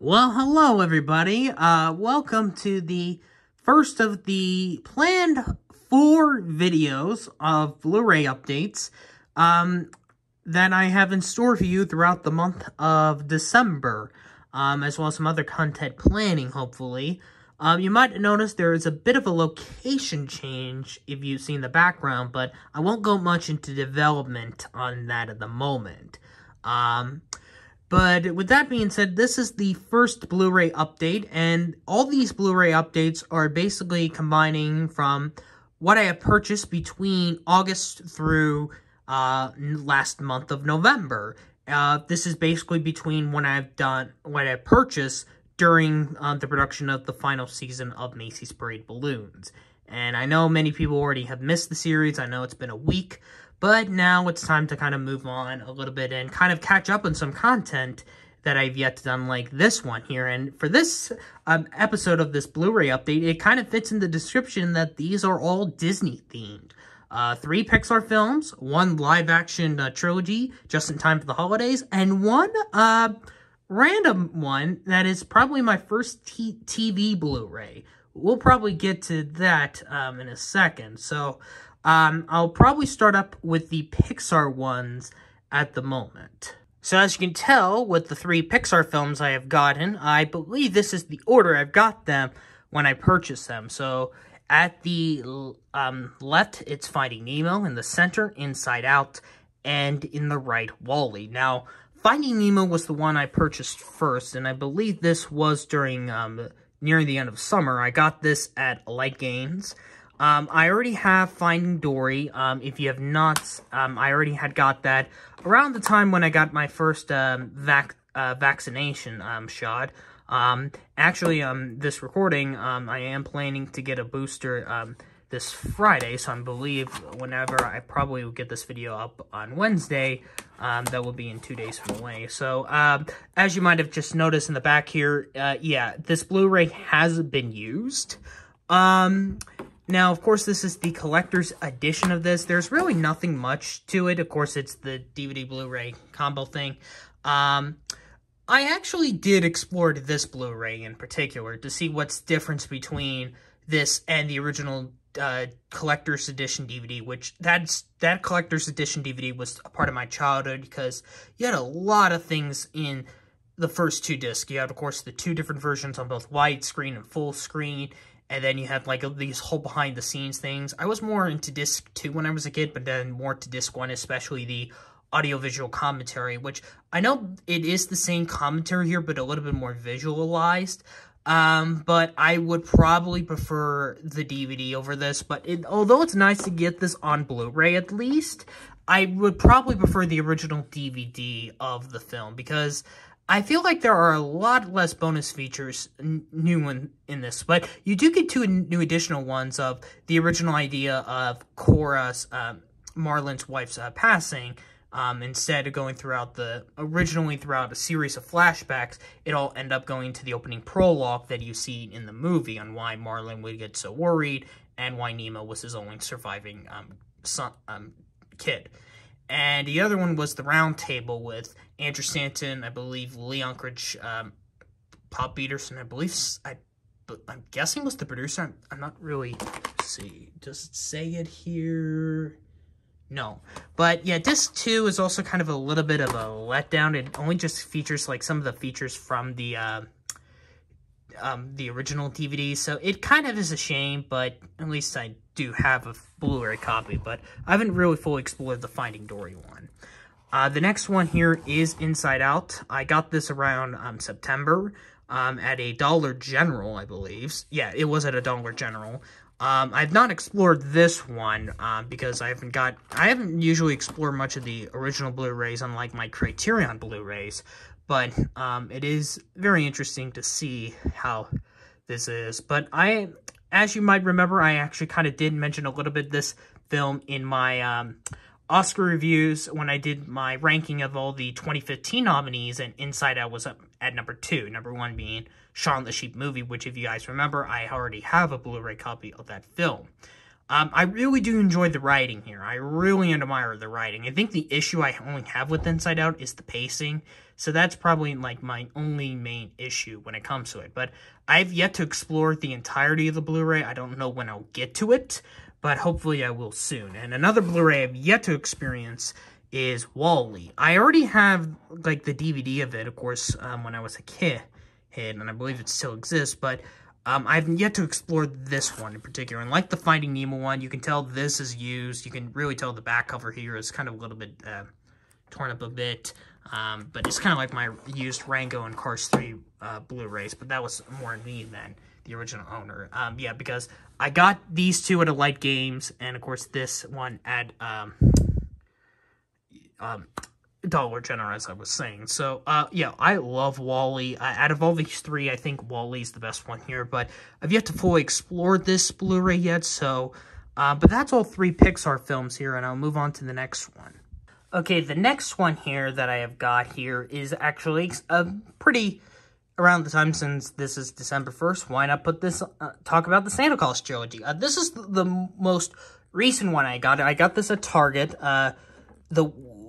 Well, hello everybody. Welcome to the first of the planned 4 videos of Blu-ray updates that I have in store for you throughout the month of December, as well as some other content planning, hopefully. You might notice there is a bit of a location change if you've seen the background, but I won't go much into development on that at the moment. But with that being said, this is the first Blu-ray update, and all these Blu-ray updates are basically combining from what I have purchased between August through last month of November. This is basically between what I purchased during the production of the final season of Macy's Parade Balloons. And I know many people already have missed the series. I know it's been a week. But now it's time to kind of move on a little bit and kind of catch up on some content that I've yet to done, like this one here. And for this episode of this Blu-ray update, it kind of fits in the description that these are all Disney-themed. 3 Pixar films, 1 live-action trilogy, just in time for the holidays, and 1 random one that is probably my first TV Blu-ray. We'll probably get to that in a second. So I'll probably start up with the Pixar ones at the moment. So as you can tell, with the 3 Pixar films I have gotten, I believe this is the order I've got them when I purchased them. So at the left, it's Finding Nemo. In the center, Inside Out. And in the right, WALL-E. Now, Finding Nemo was the one I purchased first, and I believe this was during nearing the end of summer. I got this at Light Games. I already have Finding Dory. If you have not, I already had got that around the time when I got my first vaccination shot. Actually, this recording, I am planning to get a booster this Friday, so I believe whenever I probably will get this video up on Wednesday, that will be in 2 days from away. So, as you might have just noticed in the back here, yeah, this Blu-ray has been used. Now, of course, this is the collector's edition of this. There's really nothing much to it. Of course, it's the DVD Blu-ray combo thing. I actually did explore this Blu-ray in particular to see what's the difference between this and the original collector's edition DVD, which that collector's edition DVD was a part of my childhood because you had a lot of things in the first 2 discs. You had, of course, the 2 different versions on both widescreen and full screen. And then you have, like, these whole behind-the-scenes things. I was more into Disc 2 when I was a kid, but then more to Disc 1, especially the audiovisual commentary, which I know it is the same commentary here, but a little bit more visualized. But I would probably prefer the DVD over this. But although it's nice to get this on Blu-ray at least, I would probably prefer the original DVD of the film, because I feel like there are a lot less bonus features new in this, but you do get 2 new additional ones of the original idea of Cora's, Marlin's wife's passing. Instead of going originally throughout a series of flashbacks, it all end up going to the opening prologue that you see in the movie on why Marlin would get so worried and why Nemo was his only surviving kid. And the other one was the round table with Andrew Stanton, I believe Lee Unkrich, Pop Peterson, I'm guessing was the producer. I'm not really, let's see, does it say it here? No. But yeah, disc 2 is also kind of a little bit of a letdown. It only just features like some of the features from the original DVD, so it kind of is a shame, but at least I do have a Blu-ray copy, but I haven't really fully explored the Finding Dory one. The next one here is Inside Out. I got this around September at a Dollar General, I believe. Yeah, it was at a Dollar General. I've not explored this one because I haven't usually explored much of the original Blu-rays, unlike my Criterion Blu-rays. But it is very interesting to see how this is. But as you might remember, I actually kind of did mention a little bit this film in my Oscar reviews when I did my ranking of all the 2015 nominees, and Inside Out was up at number 2. Number 1 being Shaun the Sheep movie, which, if you guys remember, I already have a Blu-ray copy of that film. I really do enjoy the writing here. I really admire the writing. I think the issue I only have with Inside Out is the pacing. So that's probably like my only main issue when it comes to it. But I've yet to explore the entirety of the Blu-ray. I don't know when I'll get to it, but hopefully I will soon. And another Blu-ray I've yet to experience is WALL-E. I already have like the DVD of it, of course, when I was a kid, and I believe it still exists, but I've yet to explore this one in particular. And like the Finding Nemo one, you can tell this is used. You can really tell the back cover here is kind of a little bit torn up a bit. But it's kind of like my used Rango and Cars 3 Blu-rays. But that was more me than the original owner. Yeah, because I got these two at Elite Games. And, of course, this one at Dollar General, as I was saying. So, yeah, I love WALL-E. Out of all these three, I think WALL-E is the best one here, but I've yet to fully explore this Blu-ray yet, so, but that's all three Pixar films here, and I'll move on to the next one. Okay, the next one here that I have got here is actually pretty around the time, since this is December 1st, why not put this, talk about the Santa Claus Trilogy. This is the most recent one I got. I got this at Target, the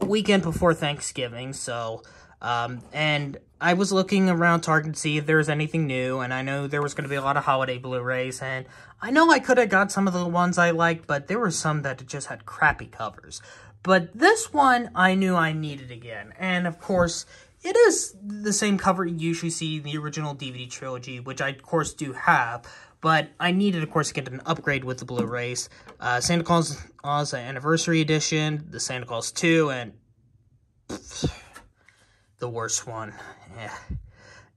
weekend before Thanksgiving, so, and I was looking around Target to see if there was anything new, and I know there was going to be a lot of holiday Blu-rays, and I know I could have got some of the ones I liked, but there were some that just had crappy covers. But this one, I knew I needed again, and of course, it is the same cover you usually see in the original DVD trilogy, which I, of course, do have, but I needed, of course, to get an upgrade with the Blu-rays. Santa Claus Anniversary Edition, the Santa Claus 2, and the worst one.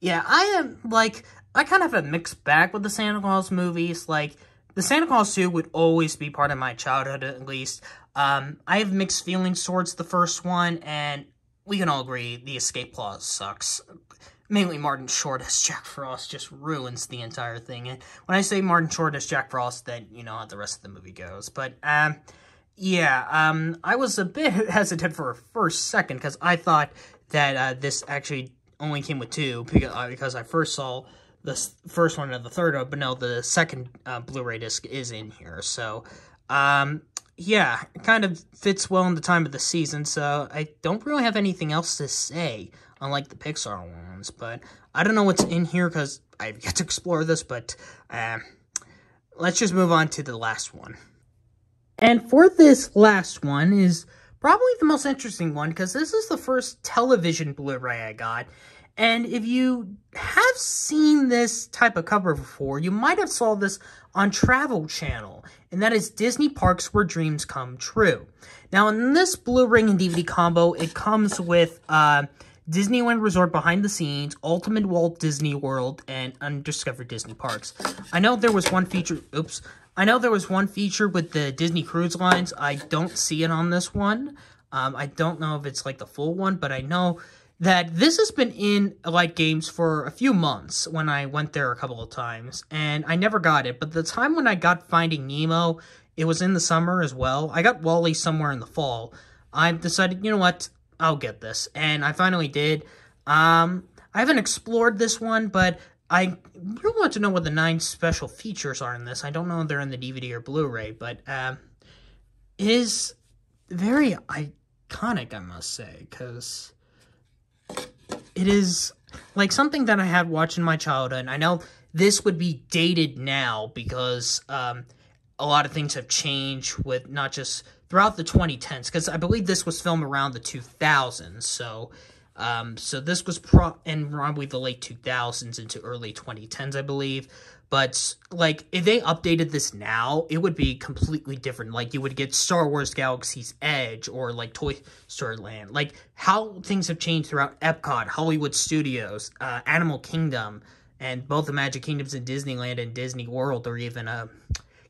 Yeah, I kind of have a mixed bag with the Santa Claus movies. Like, the Santa Claus 2 would always be part of my childhood, at least. I have mixed feelings towards the first one, and we can all agree the escape clause sucks. Mainly Martin Short as Jack Frost just ruins the entire thing. And when I say Martin Short as Jack Frost, then you know how the rest of the movie goes. But, yeah, I was a bit hesitant for a first second, because I thought that this actually only came with two, because I first saw the first one and the third one, but no, the second Blu-ray disc is in here. So, yeah, it kind of fits well in the time of the season, so I don't really have anything else to say, unlike the Pixar ones, but I don't know what's in here, because I've yet to explore this, but let's just move on to the last one. And for this last one is probably the most interesting one, because this is the first television Blu-ray I got, and if you have seen this type of cover before, you might have saw this on Travel Channel, and that is Disney Parks Where Dreams Come True. Now, in this Blu-ray and DVD combo, it comes with Disneyland Resort Behind the Scenes, Ultimate Walt Disney World, and Undiscovered Disney Parks. I know there was one feature with the Disney Cruise Lines. I don't see it on this one. I don't know if it's like the full one, but I know that this has been in Elite Games for a few months when I went there a couple of times, and I never got it. But the time when I got Finding Nemo, it was in the summer as well. I got WALL-E somewhere in the fall. I decided, you know what, I'll get this, and I finally did. I haven't explored this one, but I really want to know what the 9 special features are in this. I don't know if they're in the DVD or Blu-ray, but it is very iconic, I must say, because it is like something that I had watched in my childhood. I know this would be dated now because a lot of things have changed with not just throughout the 2010s, because I believe this was filmed around the 2000s. So this was probably the late 2000s into early 2010s, I believe. But, like, if they updated this now, it would be completely different. Like, you would get Star Wars Galaxy's Edge or, like, Toy Story Land. Like, how things have changed throughout Epcot, Hollywood Studios, Animal Kingdom, and both the Magic Kingdoms in Disneyland and Disney World, or even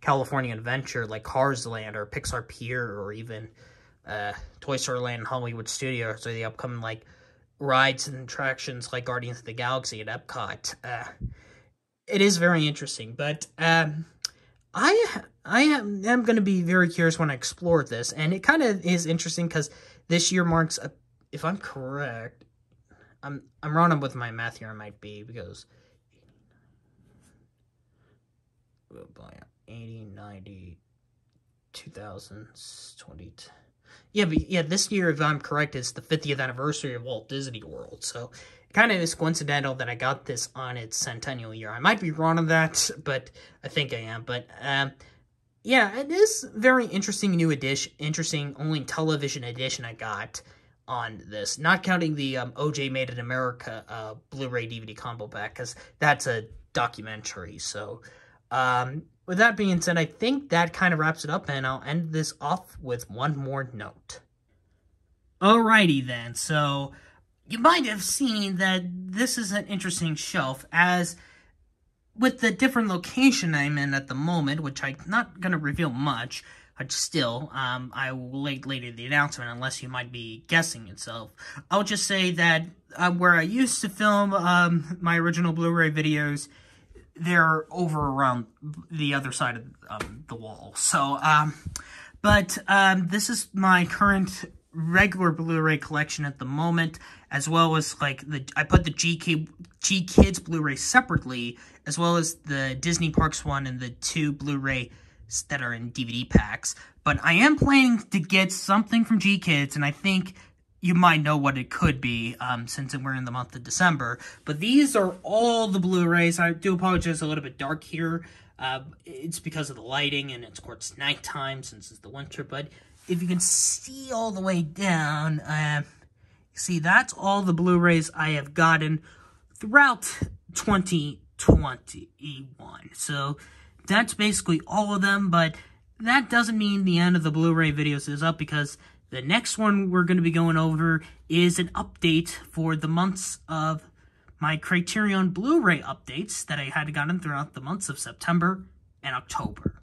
California Adventure, like Cars Land or Pixar Pier, or even Toy Story Land and Hollywood Studios, or the upcoming, like, rides and attractions like Guardians of the Galaxy at Epcot. It is very interesting, but I am going to be very curious when I explore this, and it kind of is interesting because this year marks, if I'm correct, I'm wrong with my math here, I might be, because 80, 90, 2020. Yeah, but yeah, this year, if I'm correct, is the 50th anniversary of Walt Disney World. So it kind of is coincidental that I got this on its centennial year. I might be wrong on that, but I think I am. But yeah, it is very interesting new edition, interesting only television edition I got on this. Not counting the OJ Made in America Blu-ray DVD combo pack, because that's a documentary. So with that being said, I think that kind of wraps it up, and I'll end this off with one more note. Alrighty then, so you might have seen that this is an interesting shelf, as with the different location I'm in at the moment, which I'm not going to reveal much, but still, I will later the announcement, unless you might be guessing itself. I'll just say that where I used to film my original Blu-ray videos, they're over around the other side of the wall. So, this is my current regular Blu-ray collection at the moment, as well as, like, I put the G Kids Blu-ray separately, as well as the Disney Parks one and the 2 Blu-ray that are in DVD packs. But I am planning to get something from G Kids, and I think you might know what it could be, since we're in the month of December. But these are all the Blu-rays. I do apologize, a little bit dark here. It's because of the lighting, and it's, of course, nighttime since it's the winter. But if you can see all the way down, see, that's all the Blu-rays I have gotten throughout 2021. So that's basically all of them, but that doesn't mean the end of the Blu-ray videos is up, because the next one we're going to be going over is an update for the months of my Criterion Blu-ray updates that I had gotten throughout the months of September and October.